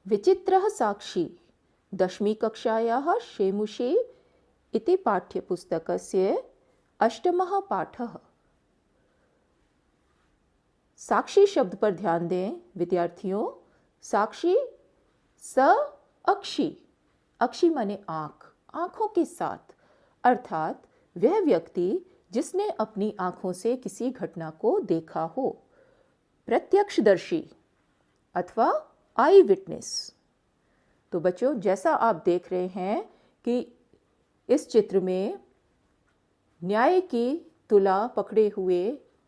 विचित्रः साक्षी दशमी कक्षायाः शेमुषे इति पाठ्यपुस्तकस्य अष्टमः पाठः। साक्षी शब्द पर ध्यान दें विद्यार्थियों। साक्षी स अक्षी, अक्षी माने आँख, आँखों के साथ, अर्थात वह व्यक्ति जिसने अपनी आँखों से किसी घटना को देखा हो, प्रत्यक्षदर्शी अथवा आई विटनेस। तो बच्चों, जैसा आप देख रहे हैं कि इस चित्र में न्याय की तुला पकड़े हुए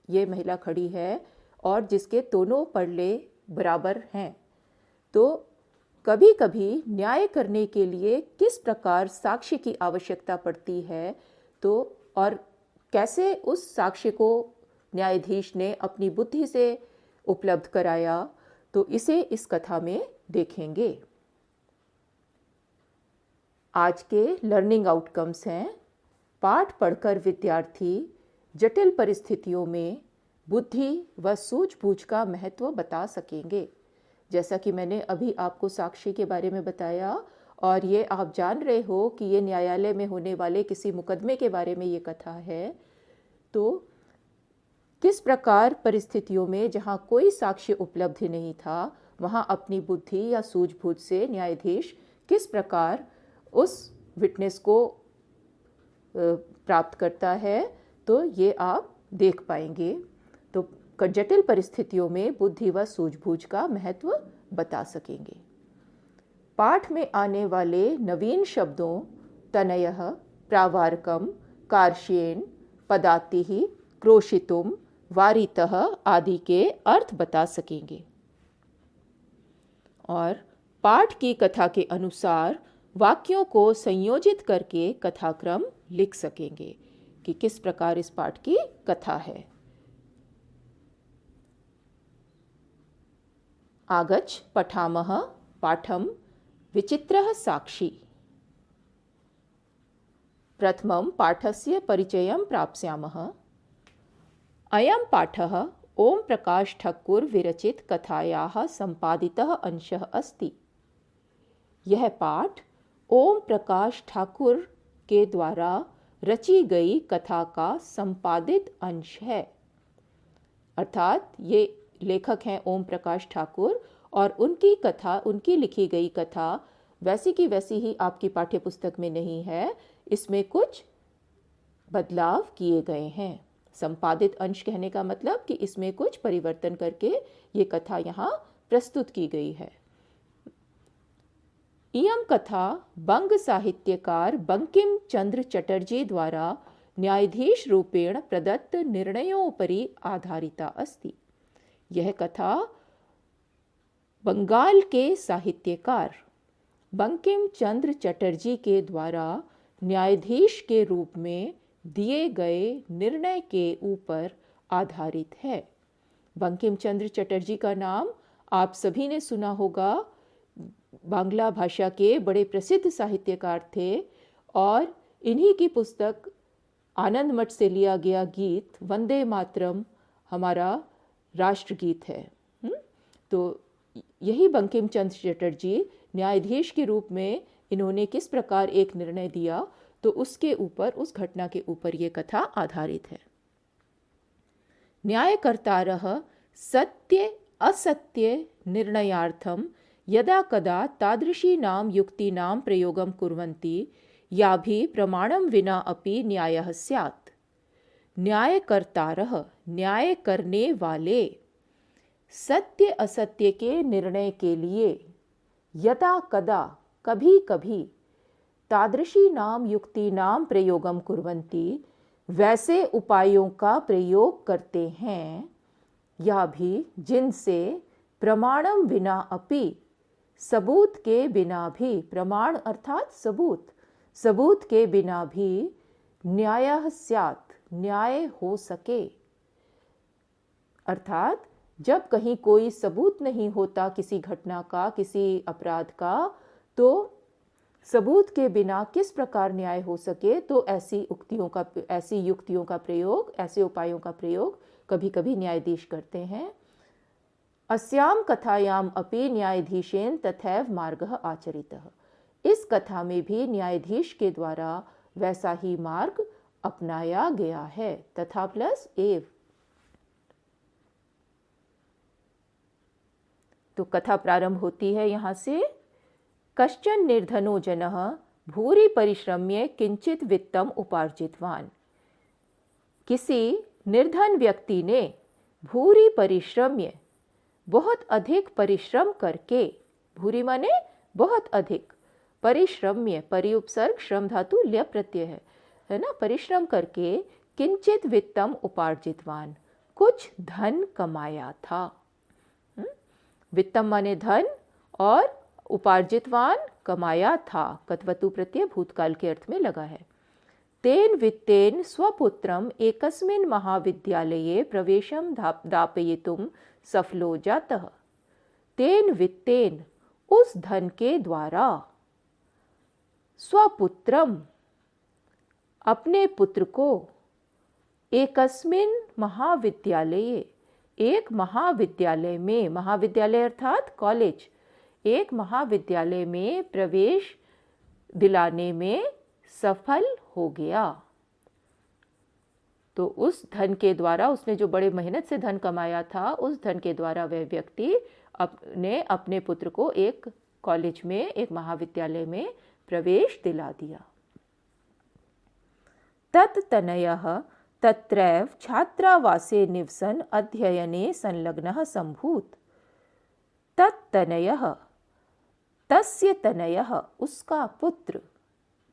ये महिला खड़ी है और जिसके दोनों पल्ले बराबर हैं। तो कभी कभी न्याय करने के लिए किस प्रकार साक्ष्य की आवश्यकता पड़ती है, तो और कैसे उस साक्ष्य को न्यायाधीश ने अपनी बुद्धि से उपलब्ध कराया, तो इसे इस कथा में देखेंगे। आज के लर्निंग आउटकम्स हैं: पाठ पढ़कर विद्यार्थी जटिल परिस्थितियों में बुद्धि व सूझबूझ का महत्व बता सकेंगे। जैसा कि मैंने अभी आपको साक्षी के बारे में बताया, और ये आप जान रहे हो कि ये न्यायालय में होने वाले किसी मुकदमे के बारे में ये कथा है। तो किस प्रकार परिस्थितियों में जहाँ कोई साक्ष्य उपलब्ध नहीं था, वहाँ अपनी बुद्धि या सूझबूझ से न्यायाधीश किस प्रकार उस विटनेस को प्राप्त करता है, तो ये आप देख पाएंगे। तो जटिल परिस्थितियों में बुद्धि व सूझबूझ का महत्व बता सकेंगे। पाठ में आने वाले नवीन शब्दों तनयः, प्रावारकम, कार्ष्येन, पदातिः, क्रोशितुम, वारितः आदि के अर्थ बता सकेंगे और पाठ की कथा के अनुसार वाक्यों को संयोजित करके कथाक्रम लिख सकेंगे कि किस प्रकार इस पाठ की कथा है। आगच्छ पठामः पाठं विचित्रः साक्षी। प्रथमं पाठस्य परिचयं प्राप्स्यामः। अयं पाठः ओम प्रकाश ठाकुर विरचित कथायाः संपादितः अंशः अस्ति। यह पाठ ओम प्रकाश ठाकुर के द्वारा रची गई कथा का संपादित अंश है। अर्थात ये लेखक हैं ओम प्रकाश ठाकुर और उनकी कथा, उनकी लिखी गई कथा वैसी की वैसी ही आपकी पाठ्यपुस्तक में नहीं है, इसमें कुछ बदलाव किए गए हैं। संपादित अंश कहने का मतलब कि इसमें कुछ परिवर्तन करके ये कथा यहाँ प्रस्तुत की गई है। इयं कथा बंग साहित्यकार बंकिम चंद्र चटर्जी द्वारा न्यायाधीश रूपेण प्रदत्त निर्णयोपरि आधारिता अस्ति। यह कथा बंगाल के साहित्यकार बंकिम चंद्र चटर्जी के द्वारा न्यायाधीश के रूप में दिए गए निर्णय के ऊपर आधारित है। बंकिम चंद्र चटर्जी का नाम आप सभी ने सुना होगा। बांग्ला भाषा के बड़े प्रसिद्ध साहित्यकार थे और इन्हीं की पुस्तक आनंद मठ से लिया गया गीत वंदे मातरम हमारा राष्ट्रगीत है। तो यही बंकिम चंद्र चटर्जी न्यायाधीश के रूप में इन्होंने किस प्रकार एक निर्णय दिया, तो उसके ऊपर, उस घटना के ऊपर ये कथा आधारित है। न्यायकर्तारः सत्य असत्य निर्णयार्थं यदा कदा तादृशीनां युक्तीनां प्रयोगं कुर्वन्ति याभिः प्रमाणं विना अपि न्यायः स्यात्। न्यायकर्तारः, न्याय करने वाले, सत्य असत्य के निर्णय के लिए, यदा कदा, कभी कभी, तादृशी नाम युक्ति नाम प्रयोगम कुर्वन्ति, वैसे उपायों का प्रयोग करते हैं, या भी जिनसे प्रमाणम विना अपि, सबूत के बिना भी, प्रमाण अर्थात सबूत, सबूत के बिना भी न्यायः स्यात्, न्याय हो सके। अर्थात जब कहीं कोई सबूत नहीं होता किसी घटना का, किसी अपराध का, तो सबूत के बिना किस प्रकार न्याय हो सके, तो ऐसी युक्तियों का प्रयोग, ऐसे उपायों का प्रयोग कभी कभी न्यायाधीश करते हैं। अस्याम कथायाम अपि न्यायाधीशेन तथैव मार्गः आचरितः। इस कथा में भी न्यायाधीश के द्वारा वैसा ही मार्ग अपनाया गया है। तथा प्लस एव। तो कथा प्रारंभ होती है यहाँ से, कश्चन निर्धनो जनः भूरि परिश्रम्य किंचित वित्तम उपार्जितवान। किसी निर्धन व्यक्ति ने भूरि परिश्रम्य बहुत अधिक परिश्रम करके, भूरि माने बहुत अधिक, परिश्रम्य परि उपसर्ग श्रम धातु ल्य प्रत्यय है ना, परिश्रम करके किंचित वित्तम उपार्जितवान, कुछ धन कमाया था। वित्तम माने धन और उपार्जितवान कमाया था, कत्वतु प्रत्यय भूतकाल के अर्थ में लगा है। तेन वित्तेन स्वपुत्रम एकस्मिन् महाविद्यालये प्रवेशम दापयितुम सफलो जातः। तेन वित्तेन उस धन के द्वारा, स्वपुत्रम अपने पुत्र को, एकस्मिन् महाविद्यालये एक महाविद्यालय में, महाविद्यालय अर्थात कॉलेज, एक महाविद्यालय में प्रवेश दिलाने में सफल हो गया। तो उस धन के द्वारा, उसने जो बड़े मेहनत से धन कमाया था, उस धन के द्वारा वह व्यक्ति अपने पुत्र को एक कॉलेज में, एक महाविद्यालय में प्रवेश दिला दिया। तत्तनयः तत्रैव छात्रावासे निवसन अध्ययने संलग्नः संभूत। तत्तनयः, तस्य तनयः उसका पुत्र,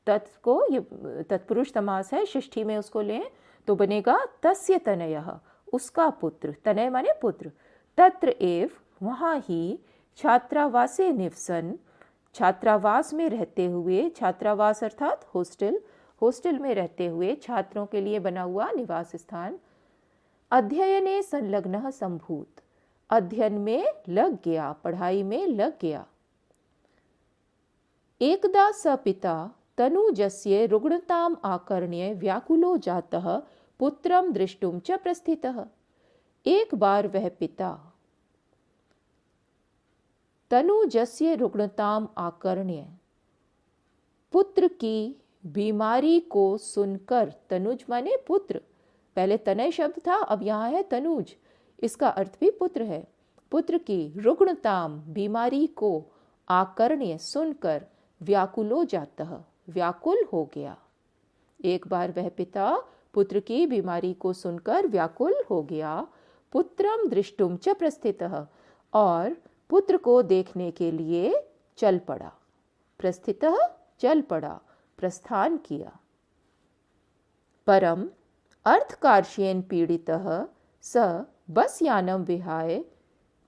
तत् को ये तत्पुरुष समास है, षष्ठी में उसको लें तो बनेगा तस्य तनयः उसका पुत्र, तनय माने पुत्र। तत्र एव वहाँ ही, छात्रावासे निवसन छात्रावास में रहते हुए, छात्रावास अर्थात हॉस्टल, हॉस्टल में रहते हुए छात्रों के लिए बना हुआ निवास स्थान। अध्ययने संलग्नः संभूत, अध्ययन में लग गया, पढ़ाई में लग गया। एकदा स पिता तनुजस्य रुग्णताम आकर्ण्य व्याकुलो जातः पुत्रम दृष्टुम च प्रस्थितः। एक बार वह पिता तनुजस्य रुग्णताम आकर्ण्य, पुत्र की बीमारी को सुनकर, तनुज माने पुत्र, पहले तनय शब्द था, अब यहाँ है तनुज, इसका अर्थ भी पुत्र है। पुत्र की रुग्णताम बीमारी को, आकर्ण्य सुनकर, व्याकुलो जातः व्याकुल हो गया। एक बार वह पिता पुत्र की बीमारी को सुनकर व्याकुल हो गया। पुत्रम दृष्टुम च प्रस्थितः, और पुत्र को देखने के लिए चल पड़ा। प्रस्थितः चल पड़ा, प्रस्थान किया। परम अर्थकार्ष्येन पीड़ितः स बस यानम विहाय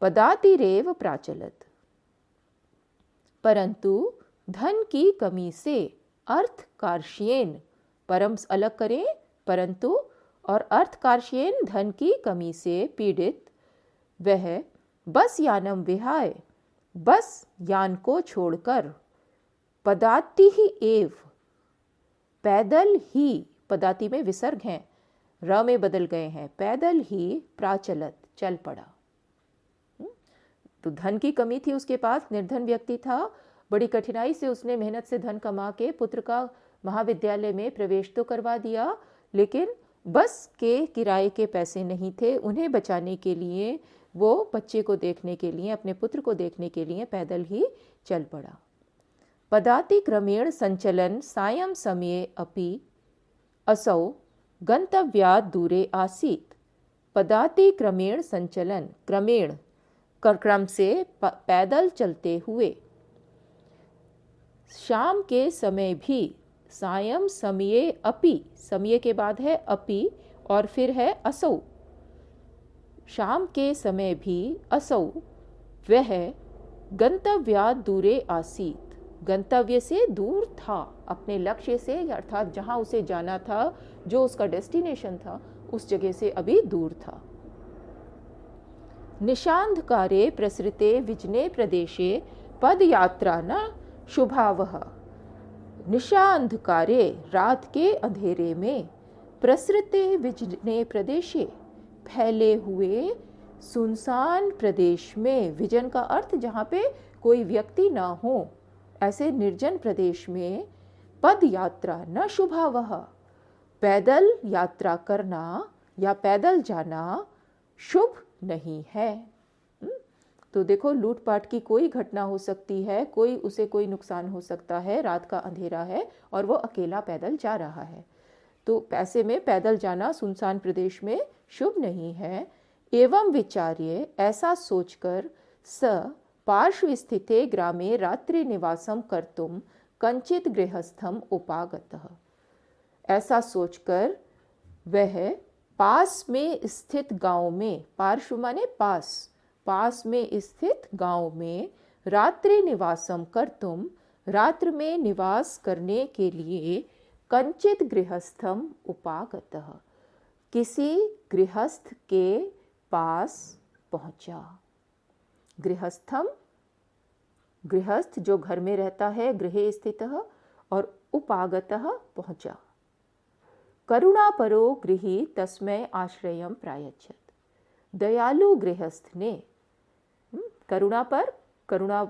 पदातिरेव प्राचलत। परंतु धन की कमी से, अर्थकार्ष्येन, परम अलग करें, परंतु और अर्थकार्ष्येन धन की कमी से पीड़ित वह बस यानम विहाय, बस यान को छोड़कर, पदाति ही एव पैदल ही, पदाति में विसर्ग हैं, र में बदल गए हैं, पैदल ही प्राचलत चल पड़ा। तो धन की कमी थी उसके पास, निर्धन व्यक्ति था, बड़ी कठिनाई से उसने मेहनत से धन कमा के पुत्र का महाविद्यालय में प्रवेश तो करवा दिया, लेकिन बस के किराए के पैसे नहीं थे। उन्हें बचाने के लिए वो बच्चे को देखने के लिए, अपने पुत्र को देखने के लिए पैदल ही चल पड़ा। पदाति क्रमेण संचलन सायं समये अपि असौ गंतव्यात् दूरे आसीत्। पदाति क्रमेण संचलन, क्रमेण क्रम से पैदल चलते हुए, शाम के समय भी, सायं समये अपि, समय के बाद है अपि और फिर है असौ, शाम के समय भी, असौ वह गंतव्यात् दूरे आसीत्, गंतव्य से दूर था, अपने लक्ष्य से अर्थात जहाँ उसे जाना था, जो उसका डेस्टिनेशन था, उस जगह से अभी दूर था। निशांधकारे प्रसृते विजने प्रदेशे पदयात्रा न शुभावह। निशांधकारे रात के अंधेरे में, प्रसृते विजने प्रदेशे फैले हुए सुनसान प्रदेश में, विजन का अर्थ जहाँ पे कोई व्यक्ति ना हो, ऐसे निर्जन प्रदेश में पद यात्रा न शुभावह, पैदल यात्रा करना या पैदल जाना शुभ नहीं है। तो देखो, लूटपाट की कोई घटना हो सकती है, कोई नुकसान हो सकता है, रात का अंधेरा है और वो अकेला पैदल जा रहा है, तो ऐसे में पैदल जाना सुनसान प्रदेश में शुभ नहीं है। एवं विचार्य, ऐसा सोचकर, स पार्श्व स्थिते ग्रामे रात्रि निवासम कर्तुम कंचित गृहस्थम उपागतः, ऐसा सोचकर वह पास में स्थित गांव में, पार्श्व माने पास में स्थित गांव में, रात्रि निवासम कर्तुम, रात्र में निवास करने के लिए, कंचित गृहस्थम उपागतः, किसी गृहस्थ के पास पहुंचा। गृहस्थम, गृहस्थ जो घर में रहता है, गृहे स्थितः, और उपागतः पहुंचा। करुणापरो गृही तस्मै आश्रयम प्रायच्छत, दयालु गृहस्थ ने, करुणा पर, करुणा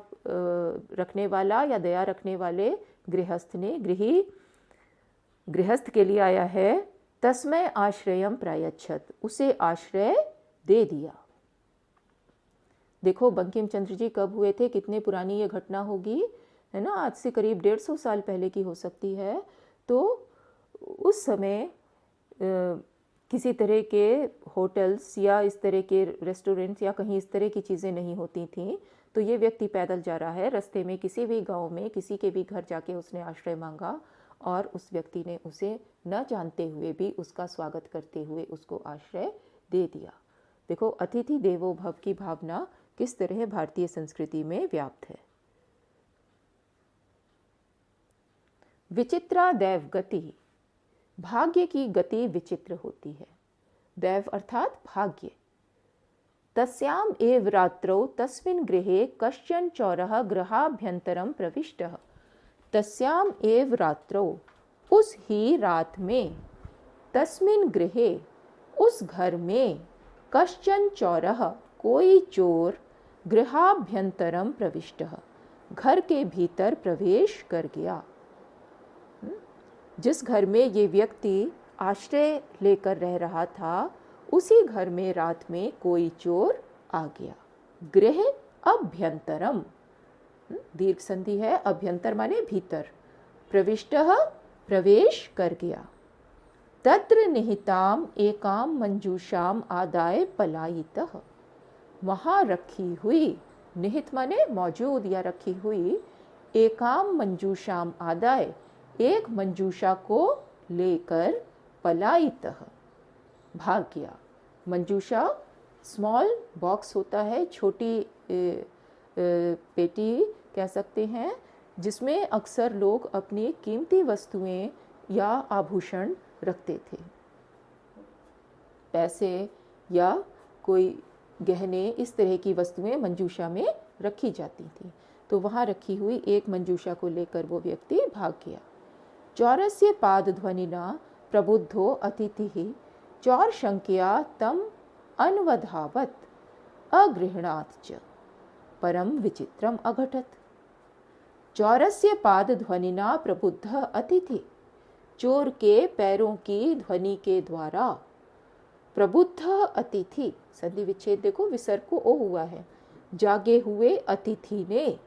रखने वाला या दया रखने वाले गृहस्थ ने, गृही गृहस्थ के लिए आया है, तस्मै आश्रयम प्रायच्छत, उसे आश्रय दे दिया। देखो, बंकिम चंद्र जी कब हुए थे, कितने पुरानी ये घटना होगी, है ना, आज से करीब 150 साल पहले की हो सकती है। तो उस समय किसी तरह के होटल्स या इस तरह के रेस्टोरेंट्स या कहीं इस तरह की चीज़ें नहीं होती थीं, तो ये व्यक्ति पैदल जा रहा है, रास्ते में किसी भी गांव में किसी के भी घर जाके उसने आश्रय मांगा और उस व्यक्ति ने उसे न जानते हुए भी उसका स्वागत करते हुए उसको आश्रय दे दिया। देखो, अतिथि देवो भव की भावना किस तरह भारतीय संस्कृति में व्याप्त है। विचित्रा दैव गति, भाग्य की गति विचित्र होती है। दैव अर्थात भाग्य। तस्याम एव रात्रौ तस्मिन् गृहे कश्चन चौरः गृहाभ्यंतरम प्रविष्टः, तस्याम एव रात्रौ, उस ही रात में, तस्मिन् गृहे, उस घर में, कश्चन चौरः, कोई चोर, गृहाभ्यंतरम प्रविष्टः, घर के भीतर प्रवेश कर गया। जिस घर में ये व्यक्ति आश्रय लेकर रह रहा था, उसी घर में रात में कोई चोर आ गया। गृह अभ्यंतरम, दीर्घ संधि है, अभ्यंतर माने भीतर, प्रविष्टः, प्रवेश कर गया। तत्र निहिताम एकाम मंजूषाम आदाय पलायितः, वहाँ रखी हुई, निहित माने मौजूद या रखी हुई, एकाम मंजूषाम आदाय, एक मंजूषा को लेकर, पलायितः, भाग गया। मंजूषा स्मॉल बॉक्स होता है, छोटी पेटी कह सकते हैं, जिसमें अक्सर लोग अपनी कीमती वस्तुएं या आभूषण रखते थे, पैसे या कोई गहने, इस तरह की वस्तुएं मंजूषा में रखी जाती थी। तो वहाँ रखी हुई एक मंजूषा को लेकर वो व्यक्ति भाग गया। चौरस्य पाद ध्वनिना प्रबुद्धो अतिथिः चौर शंकया तम अन्वधावत अगृह्णात् च, परम विचित्रम अघटत। चौरस्य पाद ध्वनिना प्रबुद्ध अतिथि, चोर के पैरों की ध्वनि के द्वारा, प्रबुद्ध अतिथि, संधि विच्छेद देखो, विसर्ग को ओ हुआ है, जागे हुए अतिथि ने,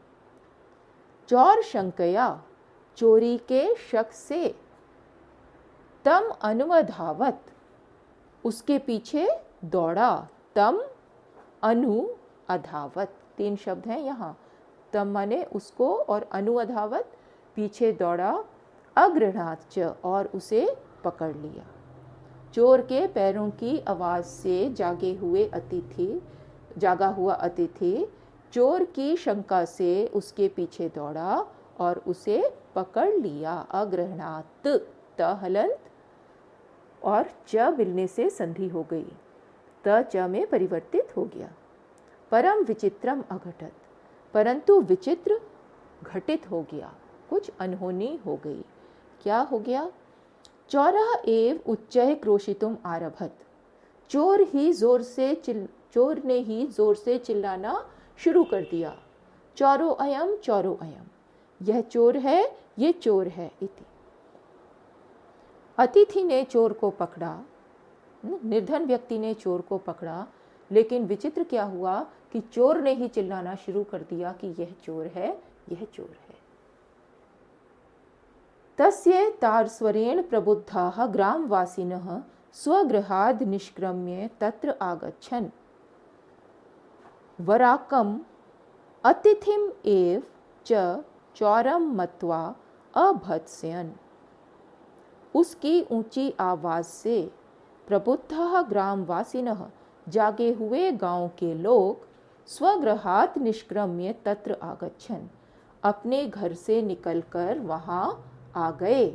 चौर शंकया, चोरी के शक से, तम अनुवधावत, उसके पीछे दौड़ा, तम अनु अधावत, तीन शब्द हैं यहाँ, तम माने उसको और अनु अधावत, पीछे दौड़ा, अगृह्णात् च, और उसे पकड़ लिया। चोर के पैरों की आवाज़ से जागा हुआ अतिथि चोर की शंका से उसके पीछे दौड़ा और उसे पकड़ लिया। अगृह्णात्, त हलंत और च मिलने से संधि हो गई, त च में परिवर्तित हो गया। परम विचित्रम अघटत, परंतु विचित्र घटित हो गया, कुछ अनहोनी हो गई। क्या हो गया? चौरः एव उच्चैः क्रोशितुम आरभत, चोर ही जोर से चोर ने ही जोर से चिल्लाना शुरू कर दिया, चोरो अयम चोरो अयम, यह चोर है, ये चोर है इति। अतिथि ने चोर को पकड़ा, निर्धन व्यक्ति ने चोर को पकड़ा, लेकिन विचित्र क्या हुआ कि चोर ने ही चिल्लाना शुरू कर दिया कि यह चोर है, यह चोर है। तस्य तारस्वरेण प्रबुद्धाः ग्रामवासिनः स्वगृहाद् निष्क्रम्य तत्र आगच्छन् वराकम् अतिथिम् एव च चौरम मत्वा अभत्स्यन्। उसकी ऊंची आवाज से प्रबुद्धः ग्रामवासिनः, जागे हुए गांव के लोग, स्वगृहात् निष्क्रम्य तत्र आगच्छन्, अपने घर से निकलकर वहां आ गए।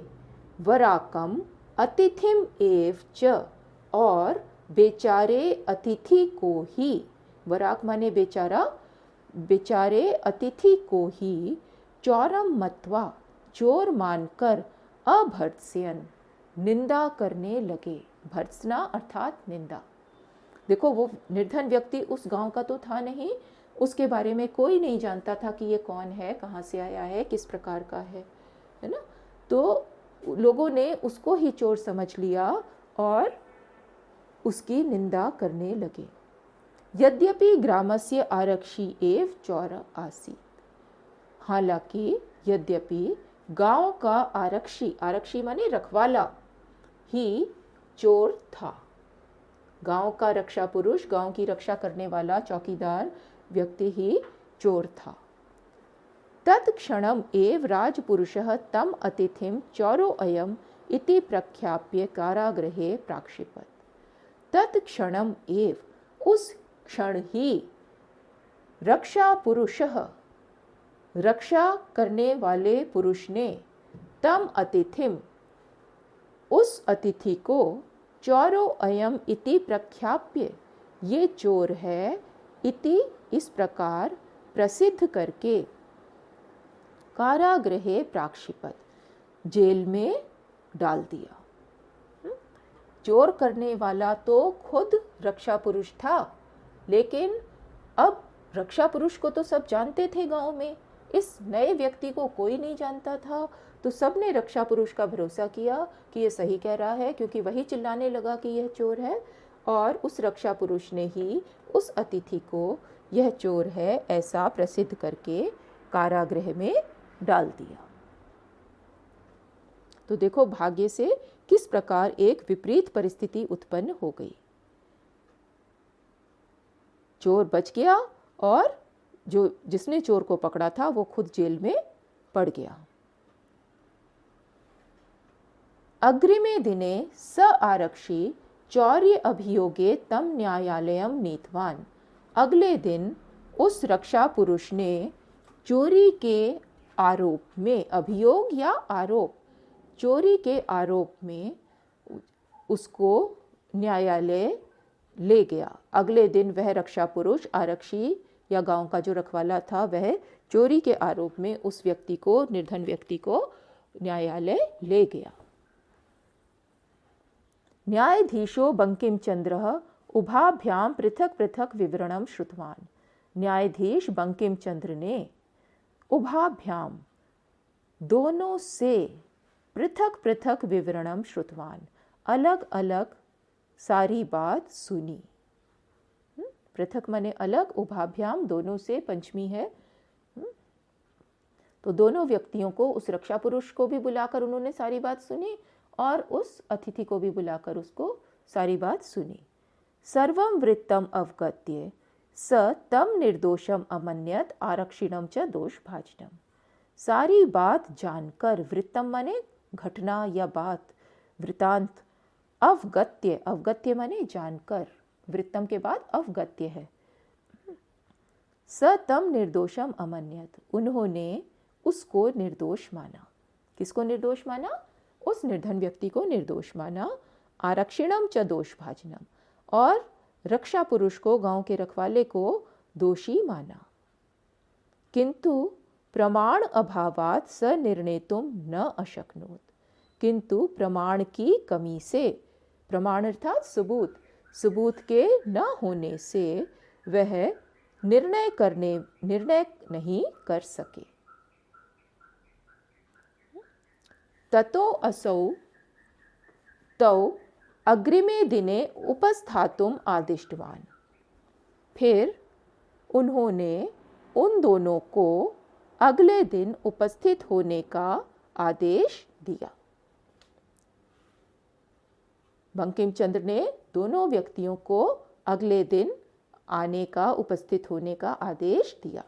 वराकम अतिथिम एव च, और बेचारे अतिथि को ही, वराक माने बेचारा, बेचारे अतिथि को ही चौरम मत्वा, चोर मानकर अभर्त्स्यन्, निंदा करने लगे। भर्त्सना अर्थात निंदा। देखो, वो निर्धन व्यक्ति उस गांव का तो था नहीं, उसके बारे में कोई नहीं जानता था कि ये कौन है, कहाँ से आया है, किस प्रकार का है ना। तो लोगों ने उसको ही चोर समझ लिया और उसकी निंदा करने लगे। यद्यपि ग्रामस्य आरक्षी एव चोर आसीत्, हालांकि यद्यपि गांव का आरक्षी, आरक्षी माने रखवाला, ही चोर था। गांव का रक्षा पुरुष, गांव की रक्षा करने वाला चौकीदार व्यक्ति ही चोर था। तत्क्षणम् एव राजपुरुषः तम अतिथिं चोरो अयम् इति प्रख्याप्य कारागृहे प्राक्षिपत्। तत्क्षणम् एव, उस क्षण ही, रक्षा पुरुषः, रक्षा करने वाले पुरुष ने, तम अतिथिम, उस अतिथि को, चोरो अयम इति प्रख्याप्य, ये चोर है, इति इस प्रकार प्रसिद्ध करके, कारागृहे प्राक्षिपत, जेल में डाल दिया। चोर करने वाला तो खुद रक्षा पुरुष था, लेकिन अब रक्षा पुरुष को तो सब जानते थे गांव में, इस नए व्यक्ति को कोई नहीं जानता था। तो सबने रक्षा पुरुष का भरोसा किया कि ये सही कह रहा है, क्योंकि वही चिल्लाने लगा कि यह चोर है, और उस रक्षा पुरुष ने ही उस अतिथि को यह चोर है ऐसा प्रसिद्ध करके कारागृह में डाल दिया। तो देखो भाग्य से किस प्रकार एक विपरीत परिस्थिति उत्पन्न हो गई। चोर बच गया और जिसने चोर को पकड़ा था वो खुद जेल में पड़ गया। अग्रिमे दिने स आरक्षी चौर्य अभियोगे तम न्यायालयम नीतवान। अगले दिन उस रक्षा पुरुष ने चोरी के आरोप में, अभियोग या आरोप, चोरी के आरोप में उसको न्यायालय ले गया। अगले दिन वह रक्षा पुरुष, आरक्षी या गांव का जो रखवाला था, वह चोरी के आरोप में उस व्यक्ति को, निर्धन व्यक्ति को न्यायालय ले गया। न्यायाधीशो बंकिम चंद्र उभाभ्याम पृथक पृथक विवरणम श्रुतवान। न्यायाधीश बंकिम चंद्र ने उभाभ्याम, दोनों से, पृथक पृथक विवरणम श्रुतवान, अलग अलग सारी बात सुनी। पृथक माने अलग, उभाभ्याम दोनों से, पंचमी है। तो दोनों व्यक्तियों को, उस रक्षा पुरुष को भी बुलाकर उन्होंने सारी बात सुनी और उस अतिथि को भी बुलाकर उसको सारी बात सुनी। सर्वम वृत्तम अवगत्य स तम निर्दोषम अमन्यत आरक्षिणम च दोष भाजनम। सारी बात जानकर, वृत्तम माने घटना या बात, वृतांत, अवगत्य, अवगत्य माने जानकर, वृत्तम के बाद अवगत्य है। स तम निर्दोषम अमन्यत, उन्होंने उसको निर्दोष माना। किसको निर्दोष माना? उस निर्धन व्यक्ति को निर्दोष माना। आरक्षिणम च दोष भाजनम, और रक्षा पुरुष को, गांव के रखवाले को दोषी माना। किंतु प्रमाण अभावात स निर्णेतुम न अशक्नोत, किंतु प्रमाण की कमी से, प्रमाण अर्थात सबूत, सबूत के न होने से वह निर्णय नहीं कर सके। ततो असौ तौ अग्रिमे दिने उपस्थातुम आदिष्टवान्। फिर उन्होंने उन दोनों को अगले दिन उपस्थित होने का आदेश दिया। बंकिम चंद्र ने दोनों व्यक्तियों को अगले दिन आने का, उपस्थित होने का आदेश दिया।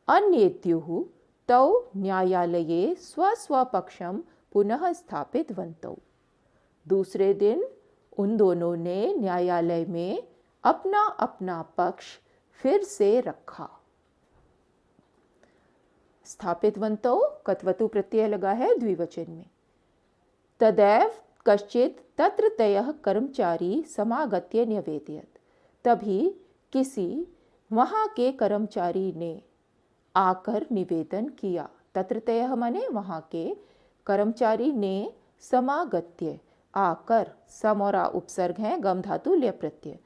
अन्येत्युः तौ न्यायालये स्वस्वपक्षं पुनः स्थापितवन्तौ। दूसरे दिन उन दोनों ने न्यायालय में अपना अपना पक्ष फिर से रखा। स्थापितवन्तौ कत्वतु प्रत्यय लगा है द्विवचन में। तदैव कश्चित् तत्रत्यः कर्मचारी समागत्य न्यवेदयत्। तभी किसी वहाँ के कर्मचारी ने आकर निवेदन किया। तत्रत्यः माने वहाँ के कर्मचारी ने समागत्य आकर, सम और आ उपसर्ग हैं, गम धातु लय प्रत्यय,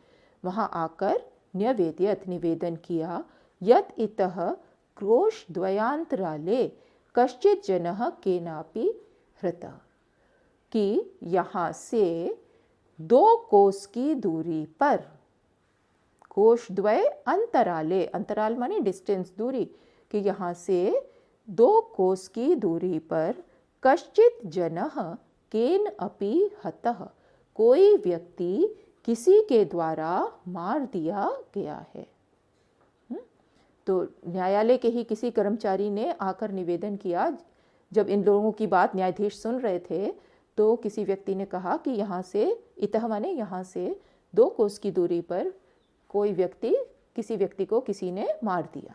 वहाँ आकर न्यवेदयत् निवेदन किया। यत् इतः क्रोश द्वयान्तराले कश्चित् जनः केनापि हृतः, कि यहाँ से 2 कोस की दूरी पर, कोश द्वय अंतराले, अंतराल माने डिस्टेंस, दूरी, कि यहाँ से 2 कोस की दूरी पर कश्चित् जनः केन अपि हतः, कोई व्यक्ति किसी के द्वारा मार दिया गया है। तो न्यायालय के ही किसी कर्मचारी ने आकर निवेदन किया। जब इन लोगों की बात न्यायाधीश सुन रहे थे तो किसी व्यक्ति ने कहा कि यहाँ से, इतः माने यहाँ से 2 कोस की दूरी पर कोई व्यक्ति, किसी व्यक्ति को किसी ने मार दिया।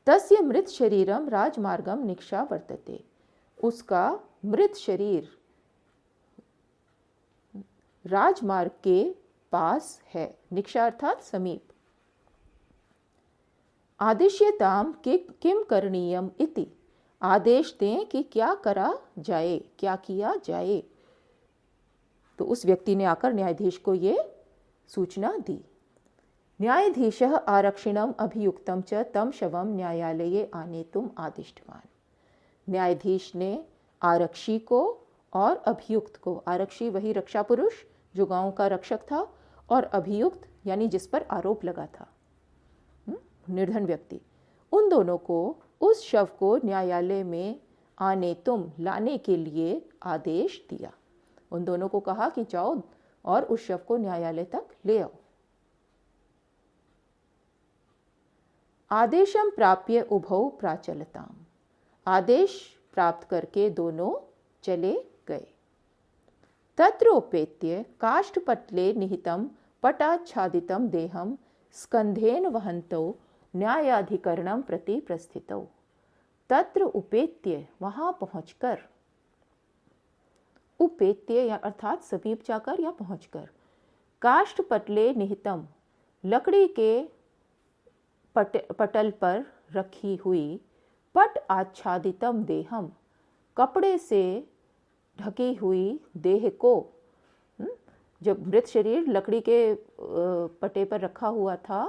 तस्य मृत शरीरम राजमार्गम निक्षा वर्तते। उसका मृत शरीर राजमार्ग के पास है। निक्षा अर्थात समीप। आदिश्यताम किम करणीयम इति, आदेश दें कि क्या करा जाए, क्या किया जाए। तो उस व्यक्ति ने आकर न्यायाधीश को ये सूचना दी। न्यायाधीशः आरक्षिणम अभियुक्तम च तम शवम न्यायालये आनेतुम आदिष्टवान्। न्यायाधीश ने आरक्षी को और अभियुक्त को, आरक्षी वही रक्षा पुरुष जो गांव का रक्षक था, और अभियुक्त यानी जिस पर आरोप लगा था, निर्धन व्यक्ति, उन दोनों को उस शव को न्यायालय में आनेतुम लाने के लिए आदेश दिया। उन दोनों को कहा कि जाओ और उस शव को न्यायालय तक ले आओ। आदेशम प्राप्य उभौ प्राचलताम। आदेश प्राप्त करके दोनों चले गए। तत्रोपेत्य काष्ठपटले निहितं पटाच्छादितं देहं स्कंधेन वहन्तौ न्यायाधिकरणं प्रति प्रस्थितौ। तत्र उपेत्य, वहां पहुंचकर, उपेत्य या अर्थात समीप जाकर या पहुंचकर, काष्ठपटले निहितम, लकड़ी के पटल पर रखी हुई, पट आच्छादितम देहम, कपड़े से ढकी हुई देह को, जब मृत शरीर लकड़ी के पटे पर रखा हुआ था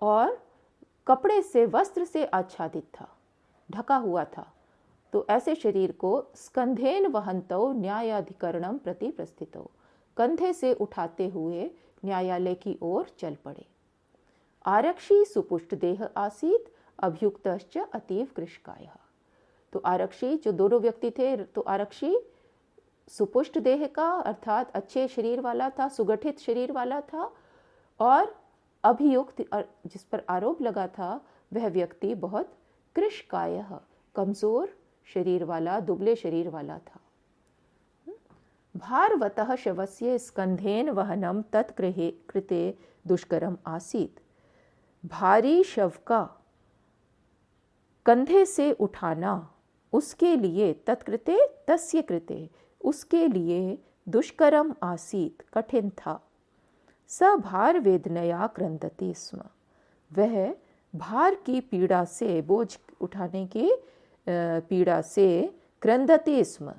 और कपड़े से, वस्त्र से आच्छादित था, ढका हुआ था, तो ऐसे शरीर को स्कंधेन वहन्तौ न्यायाधिकरणम प्रति प्रस्थितौ, कंधे से उठाते हुए न्यायालय की ओर चल पड़े। आरक्षी सुपुष्ट देह आसीत अभियुक्तश्च अतीव कृशकायः। तो आरक्षी जो दोनों व्यक्ति थे, तो आरक्षी सुपुष्ट देह का अर्थात अच्छे शरीर वाला था, सुगठित शरीर वाला था, और अभियुक्त जिस पर आरोप लगा था वह व्यक्ति बहुत कृशकायः, कमजोर शरीर वाला, दुबले शरीर वाला था। भारवतः शवस्य स्कंधेन वहनम तत्कृहे कृते दुष्करम आसीत। भारी शव का कंधे से उठाना उसके लिए, तत्कृते तस्य कृते, उसके लिए दुष्करम आसीत, कठिन था। स भार वेदनया क्रंदति स्म, वह भार की पीड़ा से, बोझ उठाने की पीड़ा से क्रंदति स्म,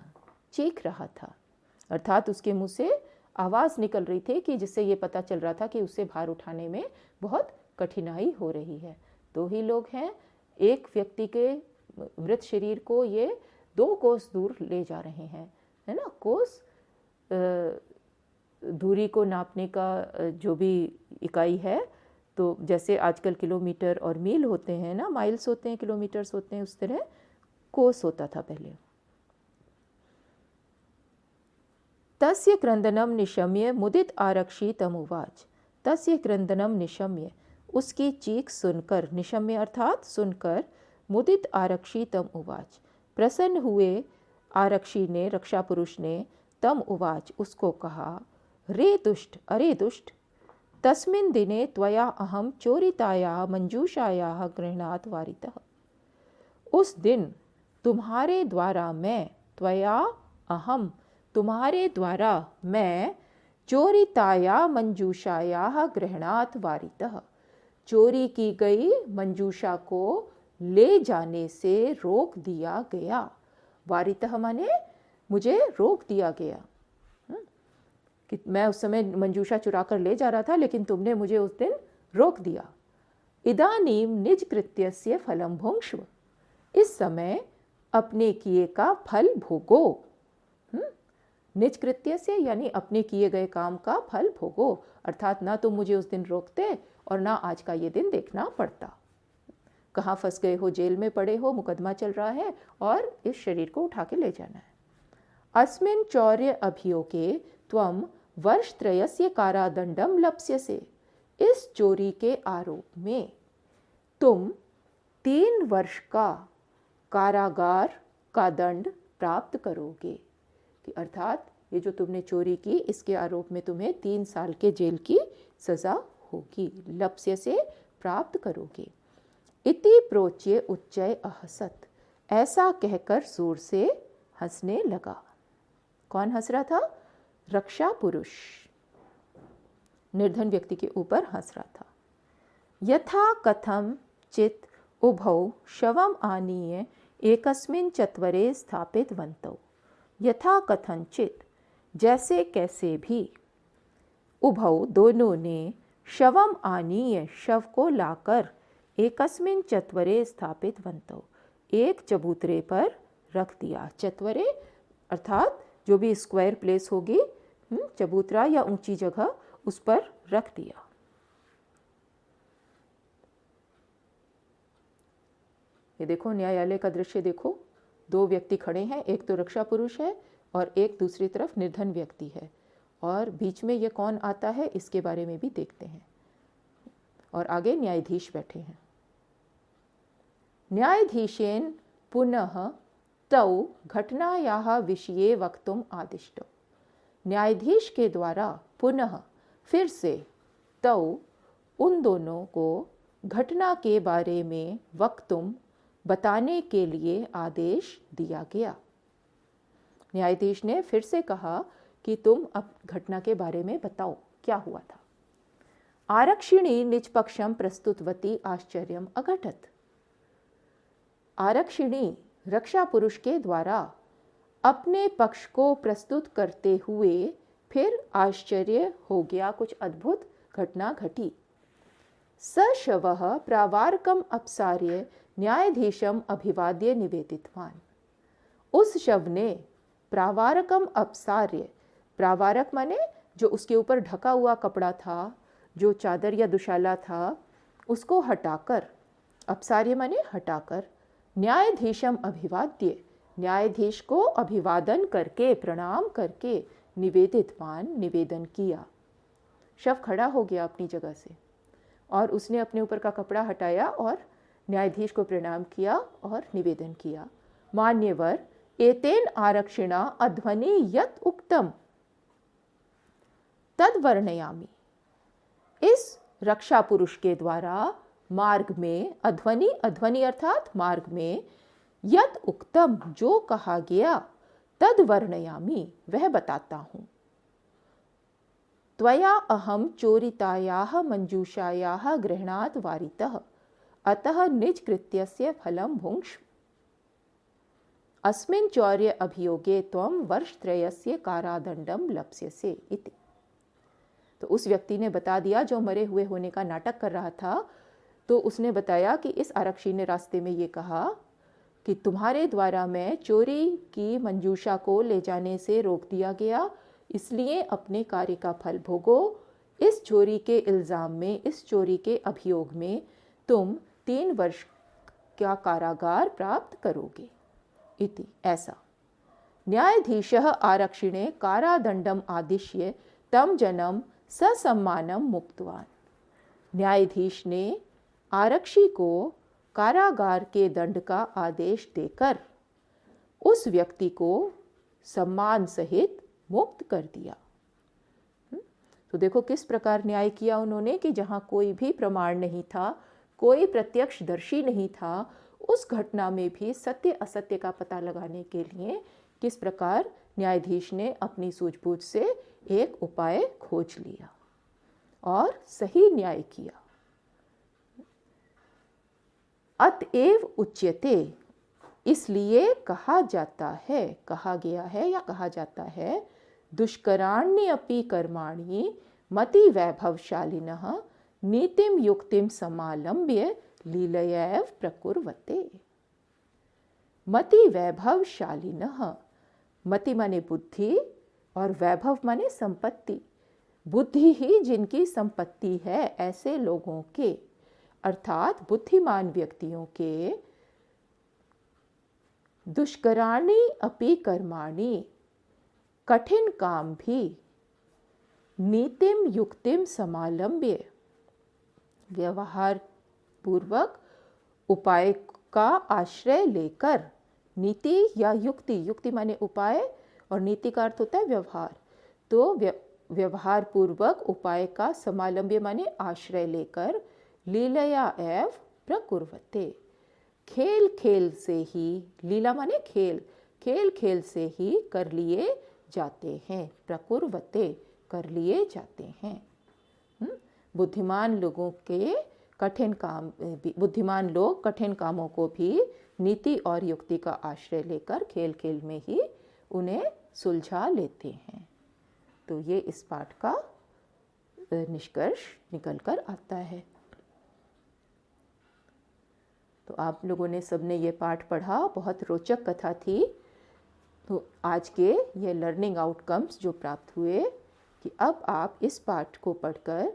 चीख रहा था, अर्थात उसके मुंह से आवाज़ निकल रही थी कि जिससे ये पता चल रहा था कि उसे भार उठाने में बहुत कठिनाई हो रही है। 2 ही लोग हैं, एक व्यक्ति के मृत शरीर को ये 2 कोस दूर ले जा रहे हैं, है ना। कोस दूरी को नापने का जो भी इकाई है, तो जैसे आजकल किलोमीटर और मील होते हैं ना, माइल्स होते हैं, किलोमीटर्स होते हैं, उस तरह कोस होता था पहले। तस्य क्रंदनम निशम्य मुदित आरक्षी तमुवाच। तस्य क्रंदनम निशम्य, उसकी चीख सुनकर, निशम्य अर्थात सुनकर, मुदित आरक्षी तम उवाच, प्रसन्न हुए आरक्षी ने, रक्षा पुरुष ने, तम उवाच, उसको कहा, रे दुष्ट, अरे दुष्ट, तस्मिन् दिने त्वया अहम चोरितायाः मंजूषायाः गृह्णात् वारितः। उस दिन तुम्हारे द्वारा मैं, त्वया अहम, तुम्हारे द्वारा मैं, चोरिताया मंजूषायाः गृह्णात् वारितः, चोरी की गई मंजूषा को ले जाने से रोक दिया गया। वारितः माने मुझे रोक दिया गया, कि मैं उस समय मंजूषा चुरा कर ले जा रहा था, लेकिन तुमने मुझे उस दिन रोक दिया। इदानीम निज कृत्यस्य फलम भुंक्ष्व, इस समय अपने किए का फल भोगो। निज कृत्य से यानी अपने किए गए काम का फल भोगो, अर्थात ना तुम मुझे उस दिन रोकते और ना आज का ये दिन देखना पड़ता। कहाँ फंस गए हो, जेल में पड़े हो, मुकदमा चल रहा है और इस शरीर को उठा के ले जाना है। अस्मिन् चौर्य अभियोगे त्वम वर्षत्रयस्य कारादंडम लप्स्यसे, इस चोरी के आरोप में तुम 3 वर्ष का कारागार का दंड प्राप्त करोगे, कि अर्थात ये जो तुमने चोरी की इसके आरोप में तुम्हें 3 साल के जेल की सजा होगी। लप्स्य से प्राप्त करोगे। इति प्रोच्य उच्चय अहसत, ऐसा कहकर जोर से हंसने लगा। कौन हंस रहा था? रक्षा पुरुष निर्धन व्यक्ति के ऊपर हंस रहा था। यथा कथम चित उभौ शवम आनीय एकस्मिन् चत्वरे स्थापितवन्तौ, यथा कथनचित जैसे कैसे भी, उभौ दोनों ने, शवम आनीय शव को लाकर, एकस्मिन् चत्वरे स्थापितवन्तौ एक चबूतरे पर रख दिया। चत्वरे अर्थात जो भी स्क्वायर प्लेस होगी, चबूतरा या ऊंची जगह, उस पर रख दिया। ये देखो न्यायालय का दृश्य देखो, 2 व्यक्ति खड़े हैं, एक तो रक्षा पुरुष है और एक दूसरी तरफ निर्धन व्यक्ति है, और बीच में ये कौन आता है इसके बारे में भी देखते हैं। और आगे न्यायाधीश बैठे हैं। न्यायाधीशेन पुनः तौ घटनायाः विषये वक्तुम आदिष्टौ, न्यायाधीश के द्वारा पुनः फिर से तौ उन दोनों को घटना के बारे में वक्तुम बताने के लिए आदेश दिया गया। न्यायाधीश ने फिर से कहा कि तुम अब घटना के बारे में बताओ क्या हुआ था। आरक्षिणी निष्पक्षम प्रस्तुतवती आश्चर्यम अघटत, आरक्षिणी रक्षा पुरुष के द्वारा अपने पक्ष को प्रस्तुत करते हुए फिर आश्चर्य हो गया, कुछ अद्भुत घटना घटी। स शवः प्रावारकम अपसार्य न्यायाधीशम अभिवाद्य निवेदितवान, उस शव ने प्रावारकम अपसार्य, प्रावारक माने जो उसके ऊपर ढका हुआ कपड़ा था, जो चादर या दुशाला था, उसको हटाकर, अपसार्य माने हटाकर, न्यायाधीशम अभिवाद्य, न्यायाधीश को अभिवादन करके, प्रणाम करके, निवेदितवान, निवेदन किया। शव खड़ा हो गया अपनी जगह से और उसने अपने ऊपर का कपड़ा हटाया और न्यायाधीश को प्रणाम किया और निवेदन किया। मान्यवर, एतेन आरक्षिणा अध्वनि यत् उक्तम तद वर्णयामि, इस रक्षा पुरुष के द्वारा मार्ग में, अध्वनि, अध्वनि अर्थात मार्ग में, यत् उक्तम जो कहा गया, तद वर्णयामि वह बताता हूँ। त्वया अहम चोरितायाः मंजूषायाः गृह्णात् वारितः, अतः निज कृत्यस्य फलं भुङ्क्ष्व। अस्मिन् चौर्य अभियोगे त्वं वर्षत्रयस्य कारादण्डं लप्स्यसे इति। तो उस व्यक्ति ने बता दिया जो मरे हुए होने का नाटक कर रहा था। तो उसने बताया कि इस आरक्षी ने रास्ते में ये कहा कि तुम्हारे द्वारा मैं चोरी की मंजूषा को ले जाने से रोक दिया गया, इसलिए अपने कार्य का फल भोगो। इस चोरी के इल्ज़ाम में, इस चोरी के अभियोग में तुम 3 वर्ष का कारागार प्राप्त करोगे। इति ऐसा न्यायाधीशः आरक्षिणे कारादंडम आदिश्य तम जनम ससम्मानम मुक्तवान। न्यायाधीश ने आरक्षी को कारागार के दंड का आदेश देकर उस व्यक्ति को सम्मान सहित मुक्त कर दिया। तो देखो किस प्रकार न्याय किया उन्होंने कि जहाँ कोई भी प्रमाण नहीं था, कोई प्रत्यक्षदर्शी नहीं था, उस घटना में भी सत्य असत्य का पता लगाने के लिए किस प्रकार न्यायाधीश ने अपनी सूझबूझ से एक उपाय खोज लिया और सही न्याय किया। अतएव उच्यते, इसलिए कहा जाता है, कहा गया है या कहा जाता है, दुष्कराण्यपि कर्माणि मति वैभवशालिनः नीतिम युक्तिम समालंब्य लीलयैव प्रकुर्वते। मति वैभवशालिनः, मति माने बुद्धि और वैभव माने संपत्ति। बुद्धि ही जिनकी संपत्ति है, ऐसे लोगों के, अर्थात बुद्धिमान व्यक्तियों के दुष्कराणि अपि कर्माणि, कठिन काम भी, नीतिम युक्तिम समालंब्य, व्यवहार पूर्वक उपाय का आश्रय लेकर, नीति या युक्ति, युक्ति माने उपाय और नीति का अर्थ होता है व्यवहार, तो व्यवहार पूर्वक उपाय का समालंब्य माने आश्रय लेकर, लीलया एव प्रकुर्वते, खेल खेल से ही, लीला माने खेल, खेल खेल से ही कर लिए जाते हैं, प्रकुर्वते कर लिए जाते हैं। बुद्धिमान लोगों के कठिन काम, बुद्धिमान लोग कठिन कामों को भी नीति और युक्ति का आश्रय लेकर खेल खेल में ही उन्हें सुलझा लेते हैं। तो ये इस पाठ का निष्कर्ष निकल कर आता है। तो आप लोगों ने सबने ये पाठ पढ़ा, बहुत रोचक कथा थी। तो आज के ये लर्निंग आउटकम्स जो प्राप्त हुए कि अब आप इस पाठ को पढ़कर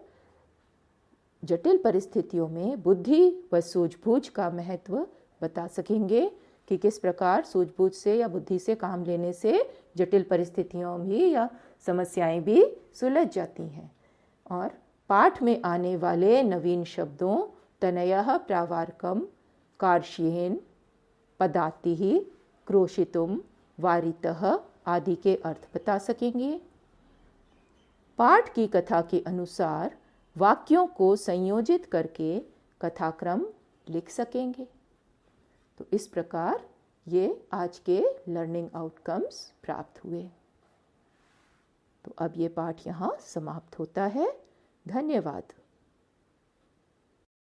जटिल परिस्थितियों में बुद्धि व सूझबूझ का महत्व बता सकेंगे कि किस प्रकार सूझबूझ से या बुद्धि से काम लेने से जटिल परिस्थितियों भी या समस्याएं भी सुलझ जाती हैं। और पाठ में आने वाले नवीन शब्दों तनयः प्रावारकम, कार्ष्येन, पदातिः, क्रोशितुम, वारितः आदि के अर्थ बता सकेंगे। पाठ की कथा के अनुसार वाक्यों को संयोजित करके कथाक्रम लिख सकेंगे। तो इस प्रकार ये आज के लर्निंग आउटकम्स प्राप्त हुए। तो अब ये पाठ यहाँ समाप्त होता है। धन्यवाद।